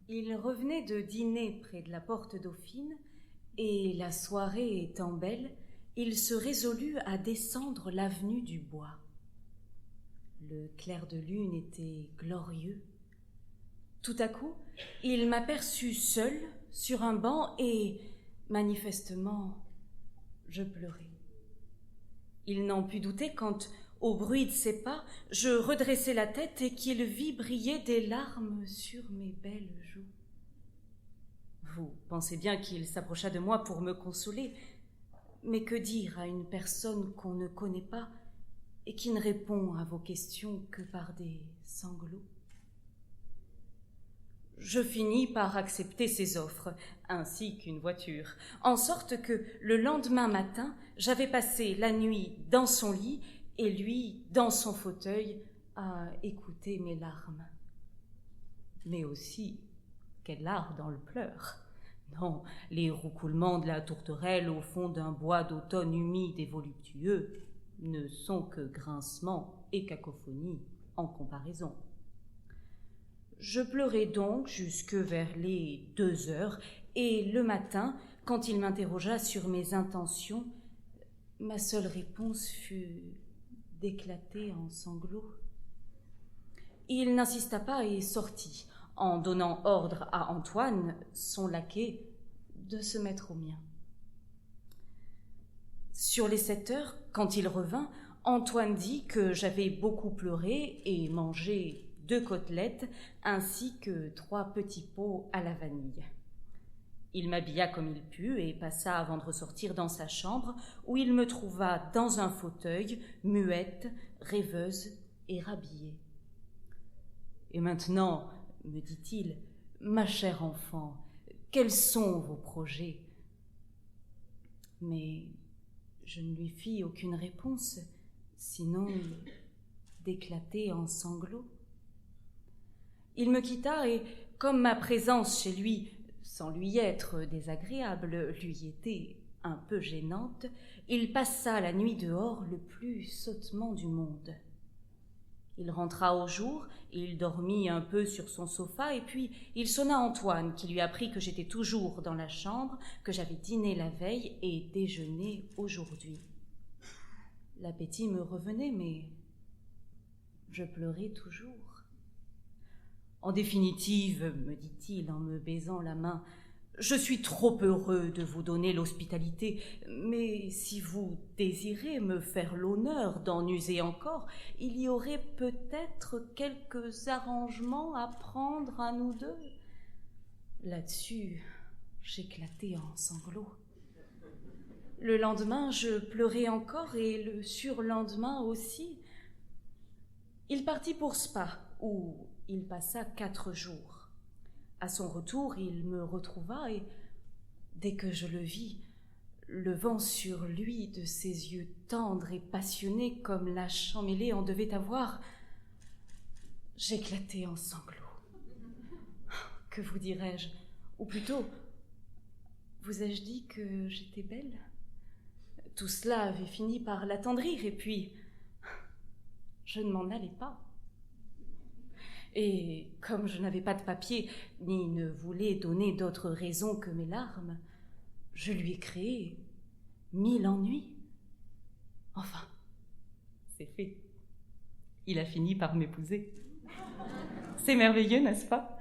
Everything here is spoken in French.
Il revenait de dîner près de la porte Dauphine, et la soirée étant belle, il se résolut à descendre l'avenue du Bois. Le clair de lune était glorieux. Tout à coup, il m'aperçut seul sur un banc et, manifestement, je pleurais. Il n'en put douter quand, au bruit de ses pas, je redressai la tête et qu'il vit briller des larmes sur mes belles joues. Vous pensez bien qu'il s'approcha de moi pour me consoler, mais que dire à une personne qu'on ne connaît pas et qui ne répond à vos questions que par des sanglots? Je finis par accepter ses offres, ainsi qu'une voiture, en sorte que le lendemain matin, j'avais passé la nuit dans son lit et lui dans son fauteuil à écouter mes larmes. Mais aussi, quel art dans le pleur! Non, les roucoulements de la tourterelle au fond d'un bois d'automne humide et voluptueux ne sont que grincements et cacophonie en comparaison. Je pleurai donc jusque vers les 2 heures, et le matin, quand il m'interrogea sur mes intentions, ma seule réponse fut d'éclater en sanglots. Il n'insista pas et sortit, en donnant ordre à Antoine, son laquais, de se mettre au mien. Sur les 7 heures, quand il revint, Antoine dit que j'avais beaucoup pleuré et mangé 2 côtelettes ainsi que 3 petits pots à la vanille. Il m'habilla comme il put et passa avant de ressortir dans sa chambre, où il me trouva dans un fauteuil, muette, rêveuse et rhabillée. « Et maintenant, me dit-il, ma chère enfant, quels sont vos projets ?» Mais je ne lui fis aucune réponse, sinon d'éclater en sanglots. Il me quitta et, comme ma présence chez lui, sans lui être désagréable, lui était un peu gênante, il passa la nuit dehors le plus sottement du monde. Il rentra au jour, il dormit un peu sur son sofa, et puis il sonna Antoine, qui lui apprit que j'étais toujours dans la chambre, que j'avais dîné la veille et déjeuné aujourd'hui. L'appétit me revenait, mais je pleurais toujours. « En définitive, me dit-il en me baisant la main, je suis trop heureux de vous donner l'hospitalité, mais si vous désirez me faire l'honneur d'en user encore, il y aurait peut-être quelques arrangements à prendre à nous deux. » Là-dessus, j'éclatai en sanglots. Le lendemain, je pleurai encore et le surlendemain aussi. Il partit pour Spa, où il passa 4 jours. À son retour, il me retrouva et, dès que je le vis, levant sur lui de ses yeux tendres et passionnés comme la Champméslé en devait avoir, j'éclatai en sanglots. Que vous dirais-je? Ou plutôt, vous ai-je dit que j'étais belle? Tout cela avait fini par l'attendrir, et puis je ne m'en allais pas. Et comme je n'avais pas de papier, ni ne voulais donner d'autre raison que mes larmes, je lui ai créé 1000 ennuis. Enfin, c'est fait. Il a fini par m'épouser. C'est merveilleux, n'est-ce pas?